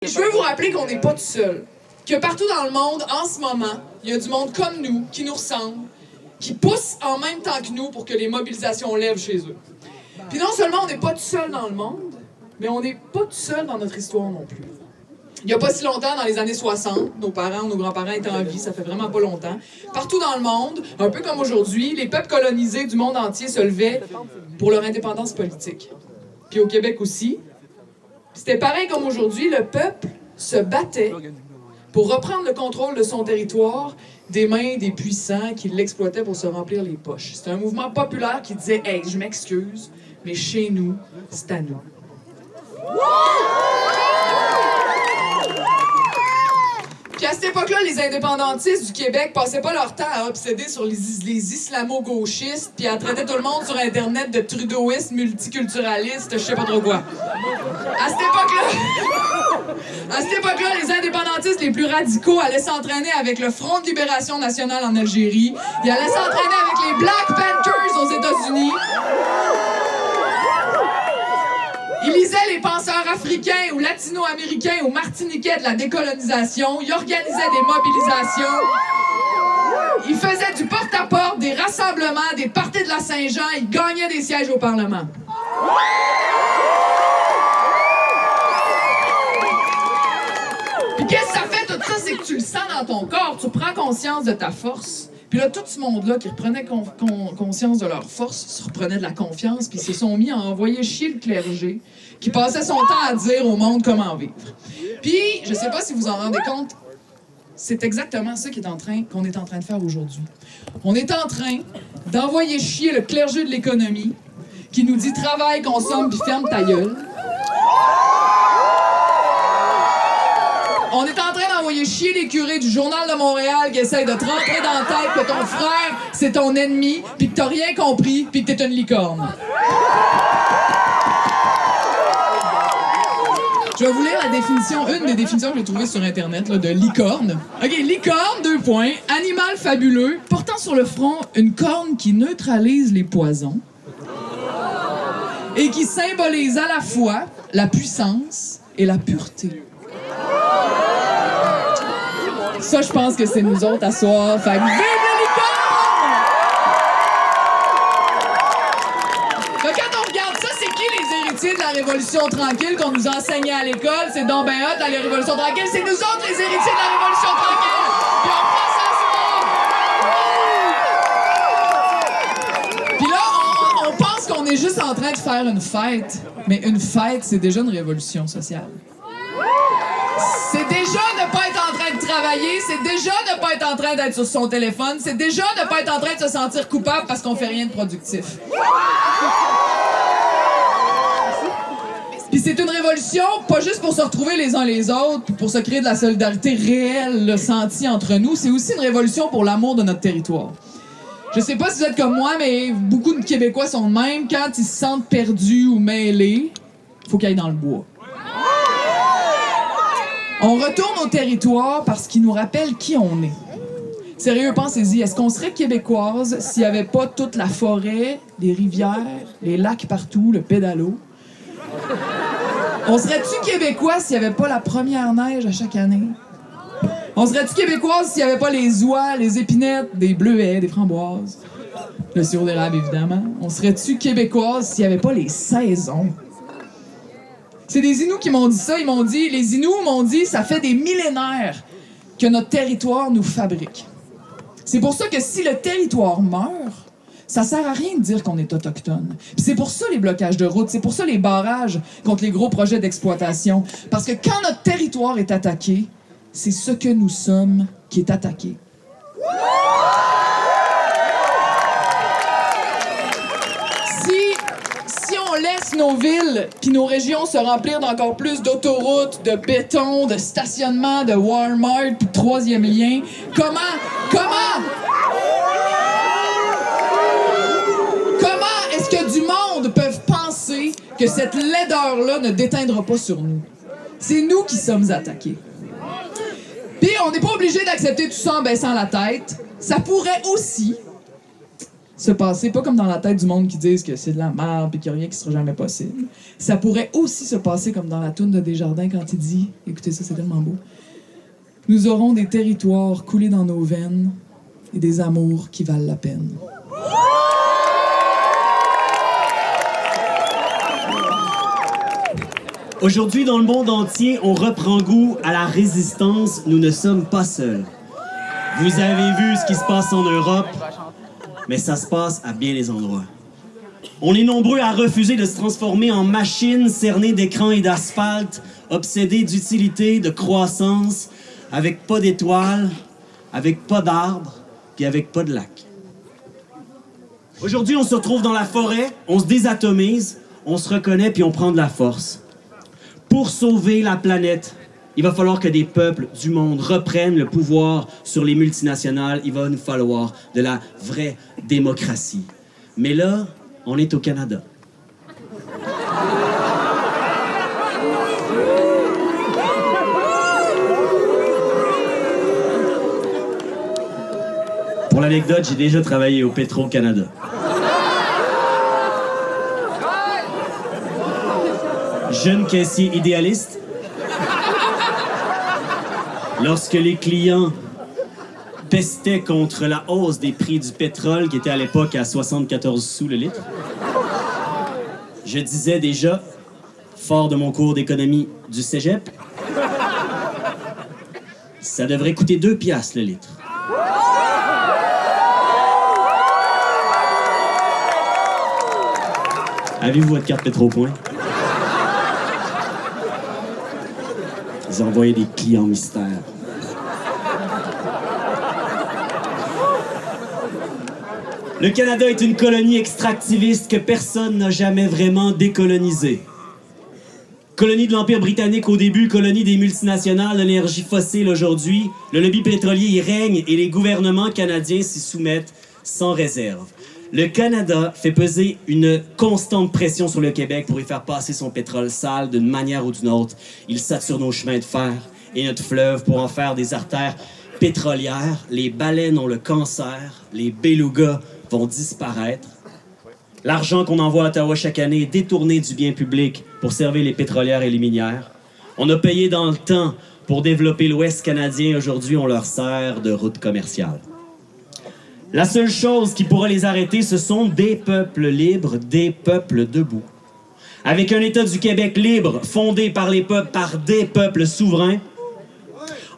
Je veux vous rappeler qu'on n'est pas tout seul. Que partout dans le monde, en ce moment, il y a du monde comme nous, qui nous ressemble, qui pousse en même temps que nous pour que les mobilisations lèvent chez eux. Puis non seulement on n'est pas tout seul dans le monde, mais on n'est pas tout seul dans notre histoire non plus. Il n'y a pas si longtemps, dans les années 60, nos parents, nos grands-parents étaient en vie, ça fait vraiment pas longtemps. Partout dans le monde, un peu comme aujourd'hui, les peuples colonisés du monde entier se levaient pour leur indépendance politique. Puis au Québec aussi. C'était pareil comme aujourd'hui, le peuple se battait pour reprendre le contrôle de son territoire des mains des puissants qui l'exploitaient pour se remplir les poches. C'était un mouvement populaire qui disait « Hey, je m'excuse, mais chez nous, c'est à nous. » Puis à cette époque-là, les indépendantistes du Québec passaient pas leur temps à obséder sur les islamo-gauchistes puis à traiter tout le monde sur Internet de trudeauistes, multiculturalistes, je sais pas trop quoi. À cette époque-là, les indépendantistes les plus radicaux allaient s'entraîner avec le Front de libération nationale en Algérie. Ils allaient s'entraîner avec les Black Panthers aux États-Unis. Ils lisaient les penseurs africains ou latino-américains ou martiniquais de la décolonisation. Ils organisaient des mobilisations. Ils faisaient du porte-à-porte, des rassemblements, des parties de la Saint-Jean. Ils gagnaient des sièges au Parlement. Puis qu'est-ce que ça fait tout ça? C'est que tu le sens dans ton corps. Tu prends conscience de ta force. Puis là, tout ce monde-là qui reprenait conscience de leur force, se reprenait de la confiance, puis ils se sont mis à envoyer chier le clergé, qui passait son temps à dire au monde comment vivre. Puis, je sais pas si vous en rendez compte, c'est exactement ça qu'on est en train de faire aujourd'hui. On est en train d'envoyer chier le clergé de l'économie, qui nous dit « travaille, consomme, puis ferme ta gueule ». On est en train d'envoyer chier les curés du Journal de Montréal qui essayent de te rentrer dans la tête que ton frère, c'est ton ennemi, puis que t'as rien compris, puis que t'es une licorne. Je vais vous lire la définition, une des définitions que j'ai trouvées sur Internet, là, de licorne. OK, licorne, 2 points, animal fabuleux, portant sur le front une corne qui neutralise les poisons et qui symbolise à la fois la puissance et la pureté. Ça, je pense que c'est nous autres à soir. Fait que vive les licornes! Fait que quand on regarde ça, c'est qui les héritiers de la Révolution tranquille qu'on nous enseignait à l'école? C'est donc ben hot, la Révolution tranquille. C'est nous autres, les héritiers de la Révolution tranquille! Puis on prend ça à soir! Puis là, on pense qu'on est juste en train de faire une fête. Mais une fête, c'est déjà une révolution sociale. C'est déjà ne pas être en train de travailler, c'est déjà ne pas être en train d'être sur son téléphone, c'est déjà ne pas être en train de se sentir coupable parce qu'on fait rien de productif. Puis c'est une révolution, pas juste pour se retrouver les uns les autres, puis pour se créer de la solidarité réelle, le sentie entre nous, c'est aussi une révolution pour l'amour de notre territoire. Je sais pas si vous êtes comme moi, mais beaucoup de Québécois sont de même. Quand ils se sentent perdus ou mêlés, faut qu'ils aillent dans le bois. On retourne au territoire parce qu'il nous rappelle qui on est. Sérieux, pensez-y, est-ce qu'on serait québécoise s'il n'y avait pas toute la forêt, les rivières, les lacs partout, le pédalo? On serait-tu québécois s'il n'y avait pas la première neige à chaque année? On serait-tu québécoise s'il n'y avait pas les oies, les épinettes, des bleuets, des framboises? Le sirop d'érable, évidemment. On serait-tu québécoise s'il n'y avait pas les saisons? C'est des Inuits qui m'ont dit ça. Les Inuits m'ont dit, ça fait des millénaires que notre territoire nous fabrique. C'est pour ça que si le territoire meurt, ça sert à rien de dire qu'on est autochtone. Puis c'est pour ça les blocages de routes, c'est pour ça les barrages contre les gros projets d'exploitation. Parce que quand notre territoire est attaqué, c'est ce que nous sommes qui est attaqué. Si on laisse nos villes puis nos régions se remplir d'encore plus d'autoroutes, de béton, de stationnements, de Walmart puis de troisième lien, comment est-ce que du monde peut penser que cette laideur-là ne déteindra pas sur nous? C'est nous qui sommes attaqués. Puis on n'est pas obligé d'accepter tout ça en baissant la tête. Ça pourrait aussi se passer, pas comme dans la tête du monde qui disent que c'est de la merde et qu'il n'y a rien qui sera jamais possible. Ça pourrait aussi se passer comme dans la toune de Desjardins quand il dit, écoutez ça, c'est tellement beau, nous aurons des territoires coulés dans nos veines et des amours qui valent la peine. Aujourd'hui, dans le monde entier, on reprend goût à la résistance. Nous ne sommes pas seuls. Vous avez vu ce qui se passe en Europe, mais ça se passe à bien des endroits. On est nombreux à refuser de se transformer en machines cernées d'écrans et d'asphalte, obsédés d'utilité, de croissance, avec pas d'étoiles, avec pas d'arbres, puis avec pas de lac. Aujourd'hui, on se retrouve dans la forêt, on se désatomise, on se reconnaît, puis on prend de la force. Pour sauver la planète, il va falloir que des peuples du monde reprennent le pouvoir sur les multinationales. Il va nous falloir de la vraie démocratie. Mais là, on est au Canada. Pour l'anecdote, j'ai déjà travaillé au Petro-Canada. Jeune caissier idéaliste. Lorsque les clients pestaient contre la hausse des prix du pétrole, qui était à l'époque à 74 sous le litre, je disais déjà, fort de mon cours d'économie du cégep, ça devrait coûter 2 piastres le litre. Avez-vous votre carte Pétro-Point? Ils ont envoyé des clients mystères. Le Canada est une colonie extractiviste que personne n'a jamais vraiment décolonisée. Colonie de l'Empire britannique au début, colonie des multinationales de l'énergie fossile aujourd'hui. Le lobby pétrolier y règne et les gouvernements canadiens s'y soumettent sans réserve. Le Canada fait peser une constante pression sur le Québec pour y faire passer son pétrole sale d'une manière ou d'une autre. Il sature nos chemins de fer et notre fleuve pour en faire des artères pétrolières. Les baleines ont le cancer, les belugas vont disparaître. L'argent qu'on envoie à Ottawa chaque année est détourné du bien public pour servir les pétrolières et les minières. On a payé dans le temps pour développer l'Ouest canadien. Aujourd'hui, on leur sert de route commerciale. La seule chose qui pourra les arrêter, ce sont des peuples libres, des peuples debout. Avec un État du Québec libre, fondé par les peuples, par des peuples souverains,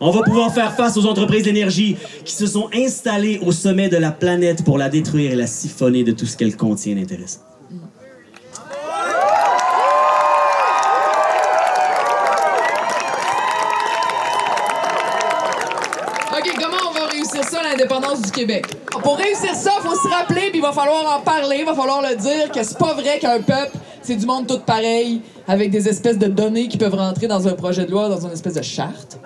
on va pouvoir faire face aux entreprises d'énergie qui se sont installées au sommet de la planète pour la détruire et la siphonner de tout ce qu'elle contient d'intéressant. OK, comment on va réussir ça, l'indépendance du Québec? Pour réussir ça, il faut se rappeler, puis il va falloir en parler, il va falloir le dire, que c'est pas vrai qu'un peuple, c'est du monde tout pareil, avec des espèces de données qui peuvent rentrer dans un projet de loi, dans une espèce de charte.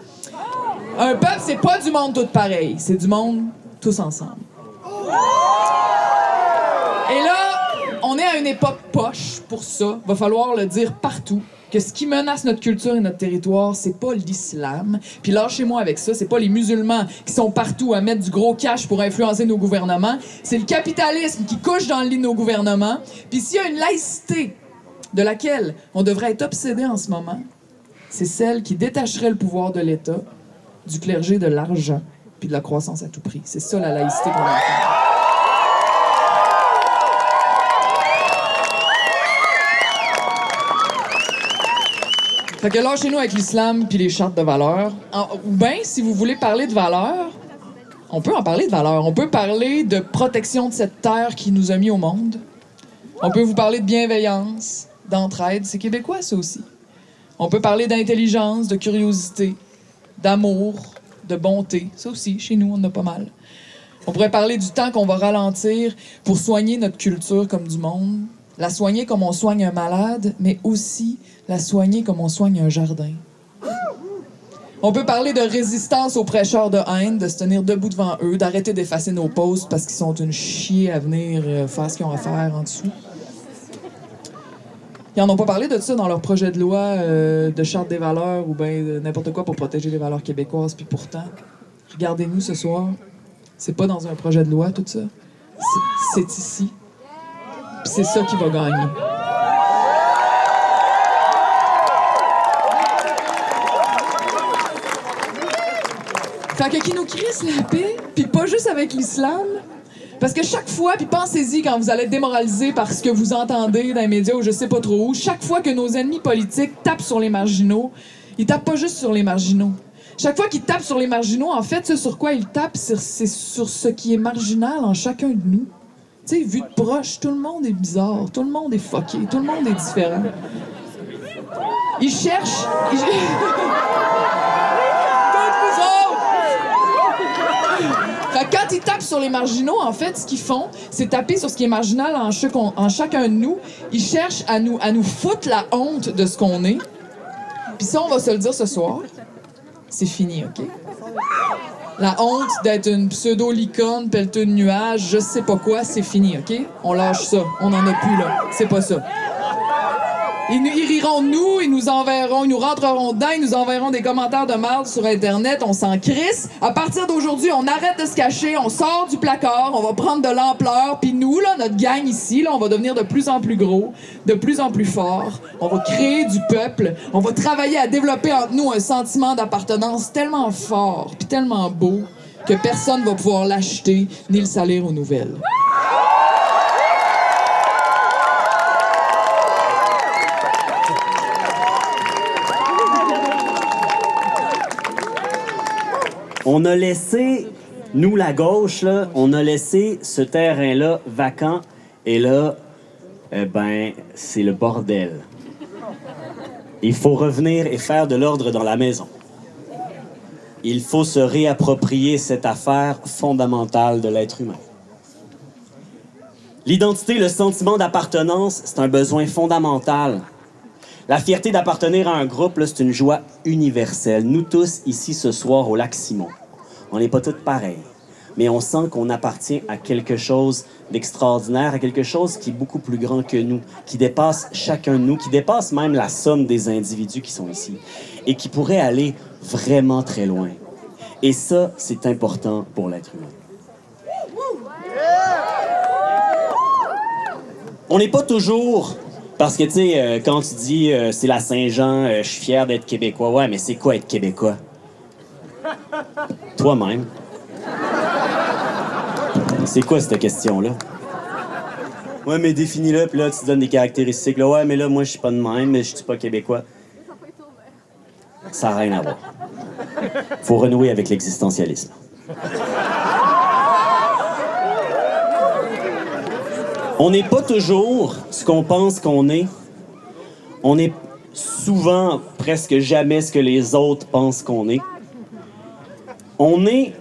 Un peuple, c'est pas du monde tout pareil, c'est du monde tous ensemble. Et là, on est à une époque poche pour ça. Va falloir le dire partout. Que ce qui menace notre culture et notre territoire, c'est pas l'islam. Puis lâchez-moi avec ça, c'est pas les musulmans qui sont partout à mettre du gros cash pour influencer nos gouvernements. C'est le capitalisme qui couche dans le lit de nos gouvernements. Puis s'il y a une laïcité de laquelle on devrait être obsédé en ce moment, c'est celle qui détacherait le pouvoir de l'État, du clergé, de l'argent, puis de la croissance à tout prix. C'est ça la laïcité qu'on a. Fait que lâchez-nous avec l'islam puis les chartes de valeurs. Ou bien, si vous voulez parler de valeurs, on peut en parler de valeurs. On peut parler de protection de cette terre qui nous a mis au monde. On peut vous parler de bienveillance, d'entraide. C'est québécois, ça aussi. On peut parler d'intelligence, de curiosité, d'amour, de bonté. Ça aussi, chez nous, on en a pas mal. On pourrait parler du temps qu'on va ralentir pour soigner notre culture comme du monde. La soigner comme on soigne un malade, mais aussi la soigner comme on soigne un jardin. On peut parler de résistance aux prêcheurs de haine, de se tenir debout devant eux, d'arrêter d'effacer nos posts parce qu'ils sont une chier à venir faire ce qu'ils ont à faire en dessous. Ils n'en ont pas parlé de ça dans leur projet de loi de charte des valeurs ou bien de n'importe quoi pour protéger les valeurs québécoises. Puis pourtant, regardez-nous ce soir, c'est pas dans un projet de loi tout ça. c'est ici. Puis c'est ça qui va gagner. Fait que qui nous crisse la paix, puis pas juste avec l'islam. Parce que chaque fois, puis pensez-y quand vous allez être démoralisé par ce que vous entendez dans les médias ou je sais pas trop où, chaque fois que nos ennemis politiques tapent sur les marginaux, ils tapent pas juste sur les marginaux. Chaque fois qu'ils tapent sur les marginaux, en fait, ce sur quoi ils tapent, c'est sur ce qui est marginal en chacun de nous. Tu sais, vu de proche, tout le monde est bizarre, tout le monde est fucké, tout le monde est différent. Ils cherchent... Fait que quand ils tapent sur les marginaux, en fait, ce qu'ils font, c'est taper sur ce qui est marginal en chacun de nous. Ils cherchent à nous foutre la honte de ce qu'on est. Puis ça, on va se le dire ce soir, c'est fini, OK? La honte d'être une pseudo-licorne pelleteux de nuages, je sais pas quoi, c'est fini, OK? On lâche ça. On en a plus, là. C'est pas ça. Ils riront de nous, ils nous rentreront dedans, ils nous enverront des commentaires de merde sur Internet, on s'en crisse. À partir d'aujourd'hui, on arrête de se cacher, on sort du placard, on va prendre de l'ampleur, puis nous, là, notre gang ici, là, on va devenir de plus en plus gros, de plus en plus fort. On va créer du peuple, on va travailler à développer entre nous un sentiment d'appartenance tellement fort, puis tellement beau, que personne va pouvoir l'acheter ni le salir aux nouvelles. On a laissé, nous, la gauche, là, on a laissé ce terrain-là vacant. Et là, c'est le bordel. Il faut revenir et faire de l'ordre dans la maison. Il faut se réapproprier cette affaire fondamentale de l'être humain. L'identité, le sentiment d'appartenance, c'est un besoin fondamental. La fierté d'appartenir à un groupe, là, c'est une joie universelle. Nous tous, ici, ce soir, au Lac-Simon, on n'est pas tous pareils, mais on sent qu'on appartient à quelque chose d'extraordinaire, à quelque chose qui est beaucoup plus grand que nous, qui dépasse chacun de nous, qui dépasse même la somme des individus qui sont ici, et qui pourrait aller vraiment très loin. Et ça, c'est important pour l'être humain. On n'est pas toujours... Parce que, tu sais, quand tu dis c'est la Saint-Jean, je suis fier d'être Québécois. Ouais, mais c'est quoi être Québécois? Toi-même. C'est quoi cette question-là? Ouais, mais définis-le, puis là, tu te donnes des caractéristiques. Là, ouais, mais là, moi, je suis pas de même, mais je suis pas Québécois. Ça n'a rien à voir. Faut renouer avec l'existentialisme. On n'est pas toujours ce qu'on pense qu'on est. On est souvent, presque jamais, ce que les autres pensent qu'on est. On est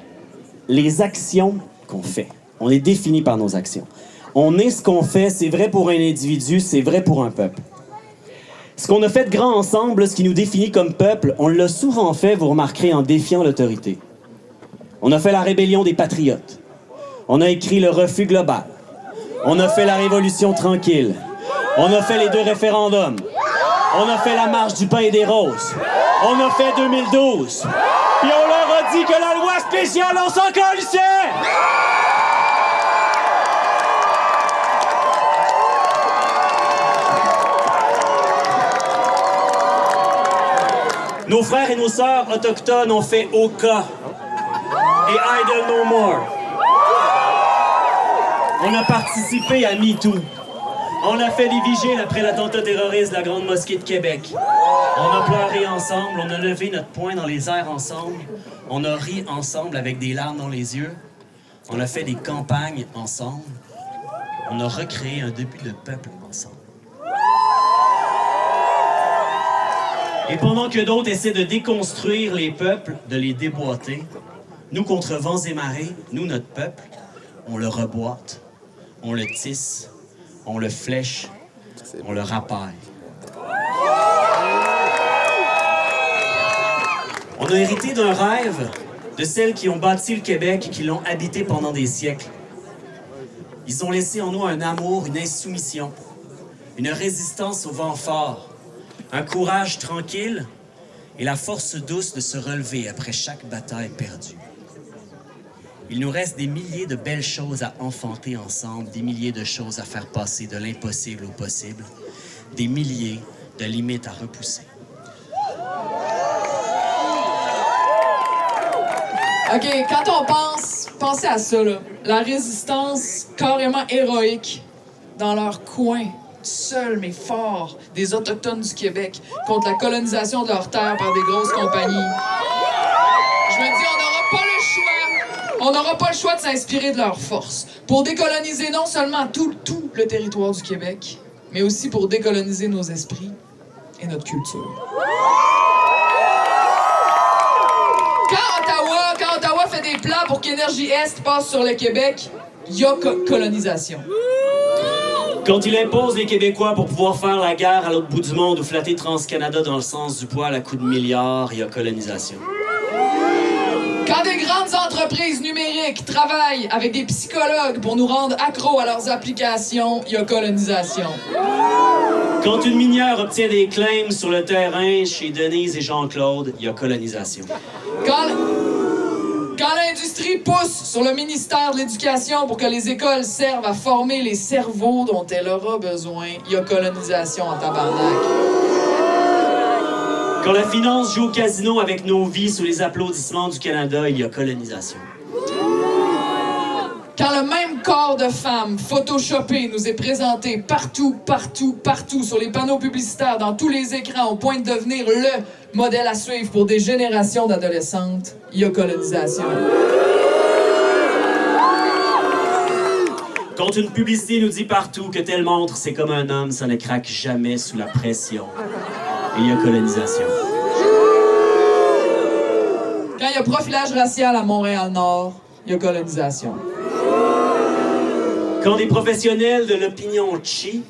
les actions qu'on fait. On est défini par nos actions. On est ce qu'on fait, c'est vrai pour un individu, c'est vrai pour un peuple. Ce qu'on a fait de grand ensemble, ce qui nous définit comme peuple, on l'a souvent fait, vous remarquerez, en défiant l'autorité. On a fait la rébellion des patriotes. On a écrit le refus global. On a fait la Révolution tranquille. On a fait les 2 référendums. On a fait la marche du pain et des roses. On a fait 2012. Puis on leur a dit que la loi spéciale, on s'en calissait! Nos frères et nos sœurs autochtones ont fait Oka et Idle No More. On a participé à MeToo. On a fait des vigiles après l'attentat terroriste de la Grande Mosquée de Québec. On a pleuré ensemble, on a levé notre poing dans les airs ensemble. On a ri ensemble avec des larmes dans les yeux. On a fait des campagnes ensemble. On a recréé un début de peuple ensemble. Et pendant que d'autres essaient de déconstruire les peuples, de les déboîter, nous, contre vents et marées, nous, notre peuple, on le reboîte, on le tisse, on le flèche, on le rapaille. On a hérité d'un rêve de celles qui ont bâti le Québec et qui l'ont habité pendant des siècles. Ils ont laissé en nous un amour, une insoumission, une résistance au vent fort, un courage tranquille et la force douce de se relever après chaque bataille perdue. Il nous reste des milliers de belles choses à enfanter ensemble, des milliers de choses à faire passer de l'impossible au possible, des milliers de limites à repousser. OK, quand on pensez à ça, là, la résistance carrément héroïque dans leur coin, seul mais fort, des Autochtones du Québec contre la colonisation de leurs terres par des grosses compagnies. Je me dis, on n'aura pas le choix de s'inspirer de leur force pour décoloniser non seulement tout le territoire du Québec, mais aussi pour décoloniser nos esprits et notre culture. Quand Ottawa fait des plans pour qu'Énergie Est passe sur le Québec, il y a colonisation. Quand il impose les Québécois pour pouvoir faire la guerre à l'autre bout du monde ou flatter TransCanada dans le sens du poil à coups de milliards, il y a colonisation. Quand des grandes entreprises numériques travaillent avec des psychologues pour nous rendre accros à leurs applications, il y a colonisation. Quand une minière obtient des claims sur le terrain chez Denise et Jean-Claude, il y a colonisation. Quand l'industrie pousse sur le ministère de l'Éducation pour que les écoles servent à former les cerveaux dont elle aura besoin, il y a colonisation en tabarnak. Quand la finance joue au casino avec nos vies sous les applaudissements du Canada, il y a colonisation. Quand le même corps de femme photoshopé nous est présenté partout sur les panneaux publicitaires, dans tous les écrans, au point de devenir le modèle à suivre pour des générations d'adolescentes, il y a colonisation. Quand une publicité nous dit partout que telle montre, c'est comme un homme, ça ne craque jamais sous la pression, il y a colonisation. Quand il y a profilage racial à Montréal-Nord, il y a colonisation. Quand des professionnels de l'opinion cheap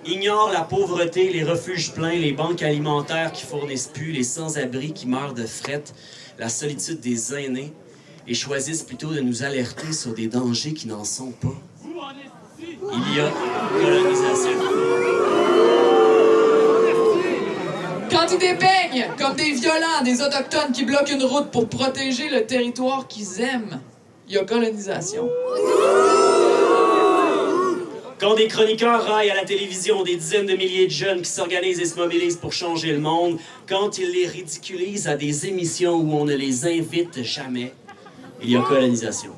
ignorent la pauvreté, les refuges pleins, les banques alimentaires qui fournissent plus, les sans-abri qui meurent de frette, la solitude des aînés, et choisissent plutôt de nous alerter sur des dangers qui n'en sont pas, il y a colonisation. Quand ils dépeignent comme des violents des Autochtones qui bloquent une route pour protéger le territoire qu'ils aiment, il y a colonisation. Quand des chroniqueurs raillent à la télévision des dizaines de milliers de jeunes qui s'organisent et se mobilisent pour changer le monde, quand ils les ridiculisent à des émissions où on ne les invite jamais, il y a colonisation.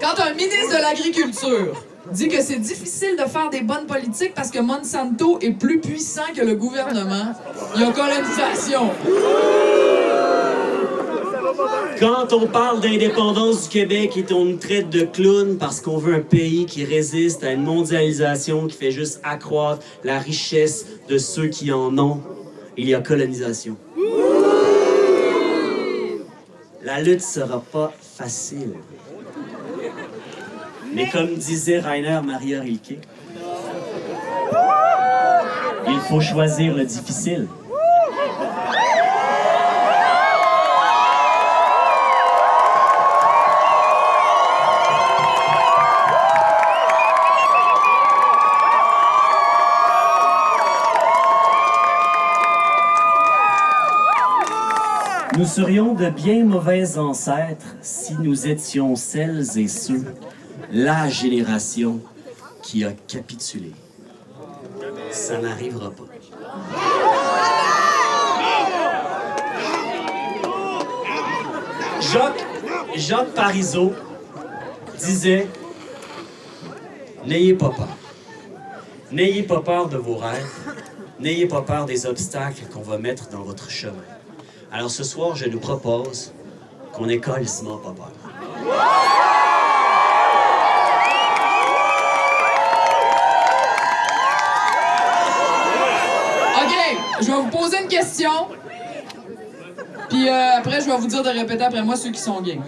Quand un ministre de l'Agriculture dit que c'est difficile de faire des bonnes politiques parce que Monsanto est plus puissant que le gouvernement, il y a colonisation. Quand on parle d'indépendance du Québec et on nous traite de clown parce qu'on veut un pays qui résiste à une mondialisation qui fait juste accroître la richesse de ceux qui en ont, il y a colonisation. La lutte sera pas facile. Mais comme disait Rainer Maria Rilke, il faut choisir le difficile. Nous serions de bien mauvais ancêtres si nous étions celles et ceux, la génération qui a capitulé. Ça n'arrivera pas. Jacques Parizeau disait « N'ayez pas peur. N'ayez pas peur de vos rêves. N'ayez pas peur des obstacles qu'on va mettre dans votre chemin. » Alors ce soir, je nous propose qu'on ait calissement pas peur. OK, je vais vous poser une question. Puis après, je vais vous dire de répéter après moi ceux qui sont game,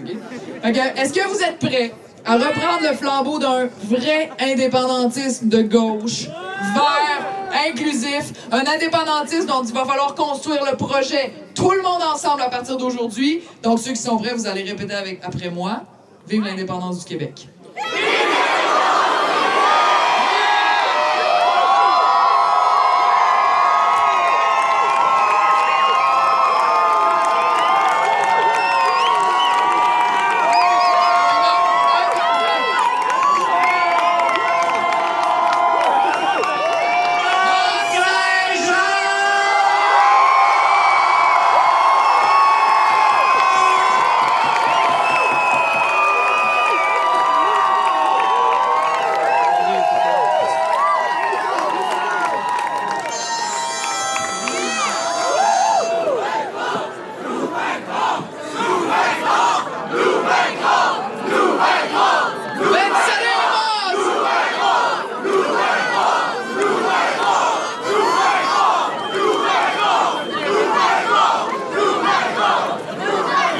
OK? Est-ce que vous êtes prêts à reprendre le flambeau d'un vrai indépendantisme de gauche, vert, inclusif, un indépendantisme dont il va falloir construire le projet tout le monde ensemble à partir d'aujourd'hui? Donc ceux qui sont prêts, vous allez répéter après moi. Vive l'indépendance du Québec.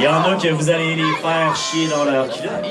y en a que vous allez les faire chier dans leur culotte.